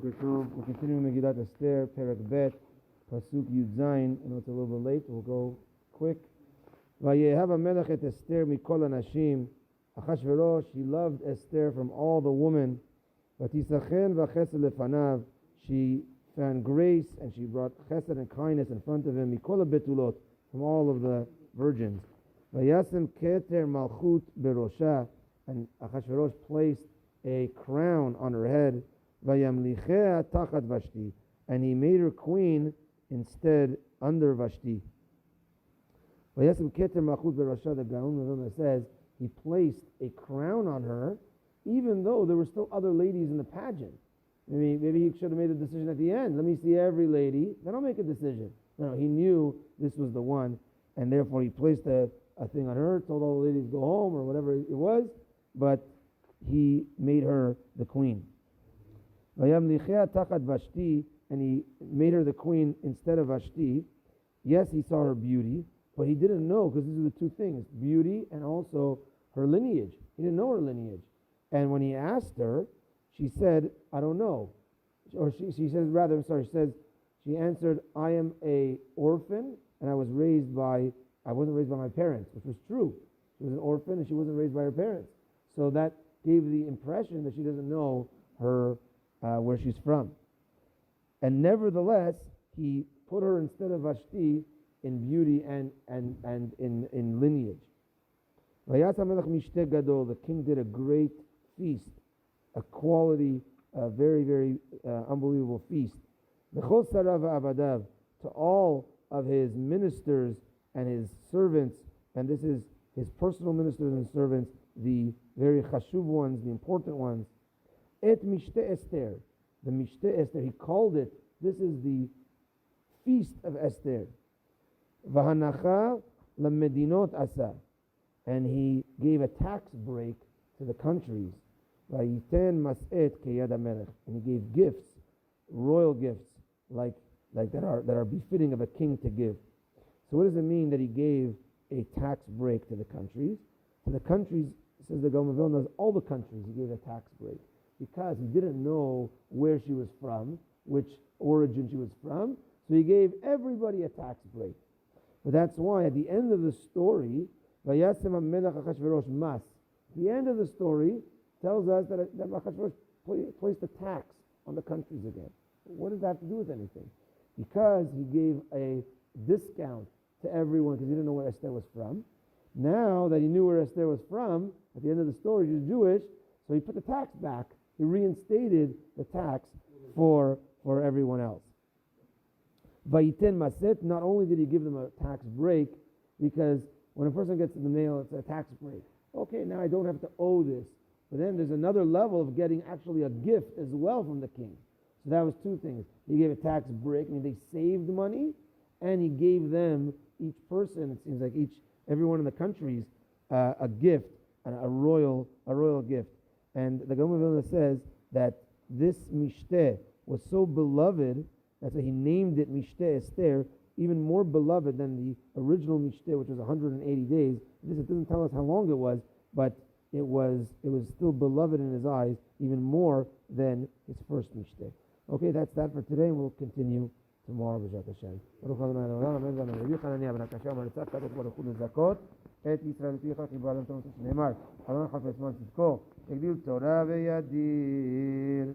Boker Tov. We're continuing Megilat Esther Perek Bet, Pasuk Yud Zayin. I know it's a little bit late, we'll go quick. Vayehav HaMelech et Esther mikol hanashim. Achashverosh, he loved Esther from all the women. Vatisachen v'chesed lefanav. She found grace and she brought chesed and kindness in front of him. Mikol betulot, from all of the virgins. Vayasem keter malchut berosha. And Achashverosh placed a crown on her head. Vayamlichea tachat Vashti, and he made her queen instead under Vashti. Vayasem keter malchut berosha. The Gaon of Vilna says he placed a crown on her, even though there were still other ladies in the pageant. Maybe he should have made a decision at the end. Let me see every lady, then I'll make a decision. No, he knew this was the one, and therefore he placed a thing on her, told all the ladies go home or whatever it was, but he made her the queen. Vayamlichea tachat Vashti, and he made her the queen instead of Vashti. Yes, he saw her beauty, but he didn't know, because these are the two things, beauty and also her lineage. He didn't know her lineage. And when he asked her, she said, I don't know. Or she says, she answered, I am a orphan, and I wasn't raised by my parents, which was true. She was an orphan and she wasn't raised by her parents. So that gave the impression that she doesn't know her where she's from. And nevertheless, he put her instead of Vashti in beauty and in lineage. The king did a great feast, a quality, a very, very unbelievable feast. To all of his ministers and his servants, and this is his personal ministers and servants, the very chashuv ones, the important ones. Et Mishte Esther, the Mishte Esther, he called it, this is the feast of Esther. V'hanacha lemedinot asa, and he gave a tax break to the countries. Vayiten mas'et keyad hamelech, and he gave gifts, royal gifts, like that are befitting of a king to give. So what does it mean that he gave a tax break to the countries? To the countries, says the Gaon of Vilna, all the countries he gave a tax break, because he didn't know where she was from, which origin she was from, so he gave everybody a tax break. But that's why at the end of the story, Vayasem HaMelech Achashverosh Mas, the end of the story tells us that Achashverosh placed a tax on the countries again. What does that have to do with anything? Because he gave a discount to everyone because he didn't know where Esther was from. Now that he knew where Esther was from, at the end of the story, she was Jewish, so he put the tax back. He reinstated the tax for everyone else. Vayiten Maset, not only did he give them a tax break, because when a person gets in the mail, it's a tax break. Okay, now I don't have to owe this. But then there's another level of getting actually a gift as well from the king. So that was two things. He gave a tax break, they saved money, and he gave them, each person, it seems like everyone in the countries, a gift, a royal gift. And the Gaon of Vilna says that this Mishteh was so beloved, that's why he named it Mishteh Esther, even more beloved than the original Mishteh, which was 180 days. It doesn't tell us how long it was, but it was still beloved in his eyes, even more than his first Mishteh. Okay, that's that for today, and we'll continue tomorrow. B'ezrat Hashem. Baruch Adonai Le'olam, amen v'amen. Rabbi Chananya ben Akashya אמר לצד קדוש ברוך הוא לזכות את ישראל לפיך חיבה עליהם תורתו שנאמר אדוני חפץ זמן צדקו יגדיל תורה וידיר